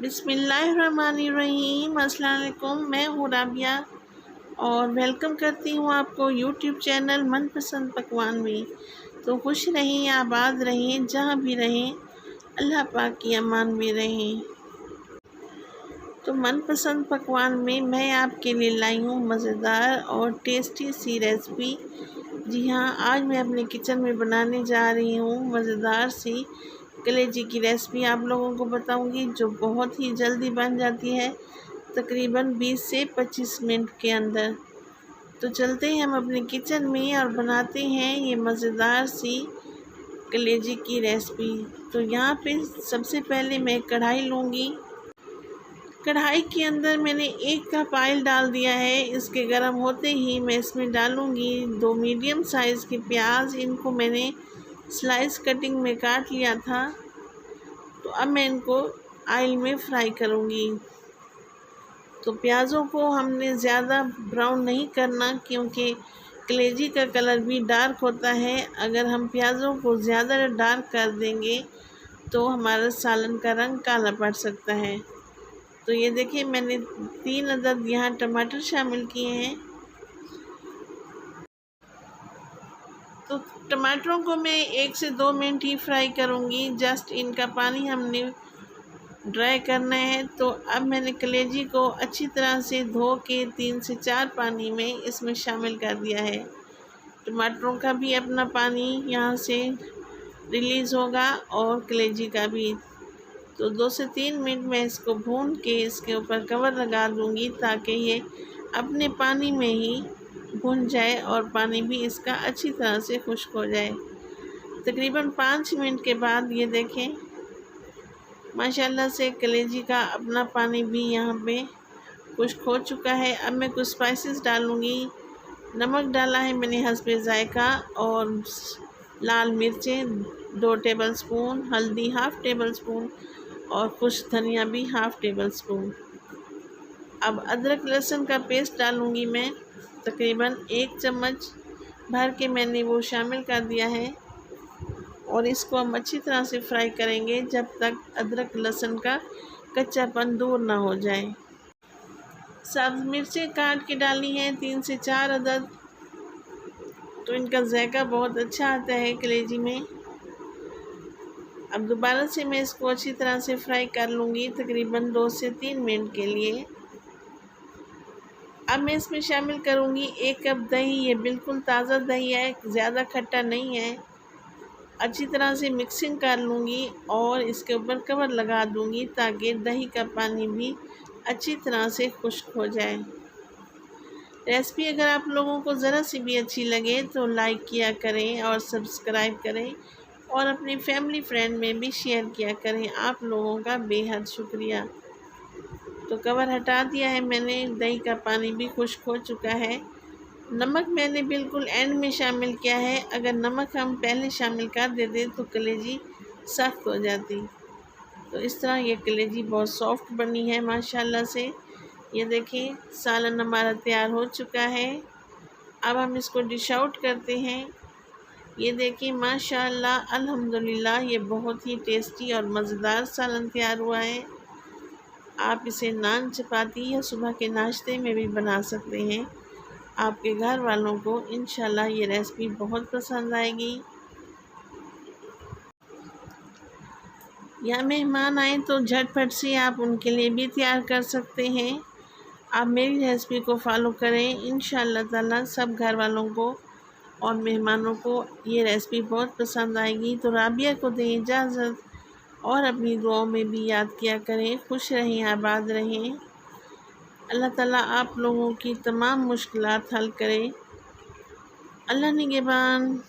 बिस्मिल्लाहिर्रहमानिर्रहीम। अस्सलाम वालेकुम। मैं हूँ राबिया और वेलकम करती हूँ आपको यूट्यूब चैनल मनपसंद पकवान में। तो खुश रहें, आबाद रहें, जहाँ भी रहें, अल्लाह पाक की अमान में रहें। तो मनपसंद पकवान में मैं आपके लिए लाई हूँ मज़ेदार और टेस्टी सी रेसिपी। जी हाँ, आज मैं अपने किचन में बनाने जा रही हूँ मज़ेदार सी कलेजी की रेसिपी। आप लोगों को बताऊंगी जो बहुत ही जल्दी बन जाती है, तकरीबन 20 से 25 मिनट के अंदर। तो चलते हैं हम अपने किचन में और बनाते हैं ये मज़ेदार सी कलेजी की रेसिपी। तो यहाँ पे सबसे पहले मैं कढ़ाई लूँगी। कढ़ाई के अंदर मैंने 1 कप ऑयल डाल दिया है। इसके गर्म होते ही मैं इसमें डालूँगी 2 मीडियम साइज़ के प्याज। इनको मैंने स्लाइस कटिंग में काट लिया था। तो अब मैं इनको ऑयल में फ्राई करूँगी। तो प्याज़ों को हमने ज़्यादा ब्राउन नहीं करना, क्योंकि कलेजी का कलर भी डार्क होता है। अगर हम प्याज़ों को ज़्यादा डार्क कर देंगे तो हमारा सालन का रंग काला पड़ सकता है। तो ये देखिए, मैंने 3 अदद यहाँ टमाटर शामिल किए हैं। तो टमाटरों को मैं 1 से 2 मिनट ही फ्राई करूँगी। जस्ट इनका पानी हमने ड्राई करना है। तो अब मैंने कलेजी को अच्छी तरह से धो के 3 से 4 पानी में इसमें शामिल कर दिया है। टमाटरों का भी अपना पानी यहाँ से रिलीज़ होगा और कलेजी का भी। तो 2 से 3 मिनट में इसको भून के इसके ऊपर कवर लगा दूँगी, ताकि ये अपने पानी में ही भुन जाए और पानी भी इसका अच्छी तरह से खुश्क हो जाए। तकरीबन 5 मिनट के बाद ये देखें, माशाल्लाह से कलेजी का अपना पानी भी यहाँ पे खुश्क हो चुका है। अब मैं कुछ स्पाइसेस डालूँगी। नमक डाला है मैंने हस्बे ज़ायका, और लाल मिर्चें 2 टेबलस्पून, हल्दी 1/2 टेबलस्पून और कुछ धनिया भी 1/2 टेबलस्पून। अब अदरक लहसुन का पेस्ट डालूँगी मैं, तकरीबन 1 चम्मच भर के मैंने वो शामिल कर दिया है। और इसको हम अच्छी तरह से फ्राई करेंगे जब तक अदरक लहसुन का कच्चापन दूर ना हो जाए। सब्ज़ मिर्चें काट के डाली हैं 3 से 4 अदद। तो इनका जायका बहुत अच्छा आता है कलेजी में। अब दोबारा से मैं इसको अच्छी तरह से फ्राई कर लूँगी, तकरीबन 2 से 3 मिनट के लिए। अब मैं इसमें शामिल करूँगी 1 कप दही। ये बिल्कुल ताज़ा दही है, ज़्यादा खट्टा नहीं है। अच्छी तरह से मिक्सिंग कर लूँगी और इसके ऊपर कवर लगा दूँगी, ताकि दही का पानी भी अच्छी तरह से खुश्क हो जाए। रेसिपी अगर आप लोगों को ज़रा सी भी अच्छी लगे तो लाइक किया करें और सब्सक्राइब करें, और अपनी फैमिली फ्रेंड में भी शेयर किया करें। आप लोगों का बेहद शुक्रिया। तो कवर हटा दिया है मैंने, दही का पानी भी खुश्क हो चुका है। नमक मैंने बिल्कुल एंड में शामिल किया है। अगर नमक हम पहले शामिल कर देते तो कलेजी सख्त हो जाती। तो इस तरह ये कलेजी बहुत सॉफ्ट बनी है माशाल्लाह से। ये देखिए, सालन हमारा तैयार हो चुका है। अब हम इसको डिश आउट करते हैं। ये देखिए, माशाल्लाह अल्हम्दुलिल्लाह, ये बहुत ही टेस्टी और मज़ेदार सालन तैयार हुआ है। आप इसे नान, चपाती या सुबह के नाश्ते में भी बना सकते हैं। आपके घर वालों को इंशाल्लाह ये रेसिपी बहुत पसंद आएगी। या मेहमान आए तो झटपट से आप उनके लिए भी तैयार कर सकते हैं। आप मेरी रेसिपी को फॉलो करें, इंशाल्लाह ताला सब घर वालों को और मेहमानों को ये रेसिपी बहुत पसंद आएगी। तो राबिया को दें इजाज़त, और अपनी दुआओं में भी याद किया करें। खुश रहें, आबाद रहें। अल्लाह ताला आप लोगों की तमाम मुश्किलात हल करे। अल्लाह निगहबान।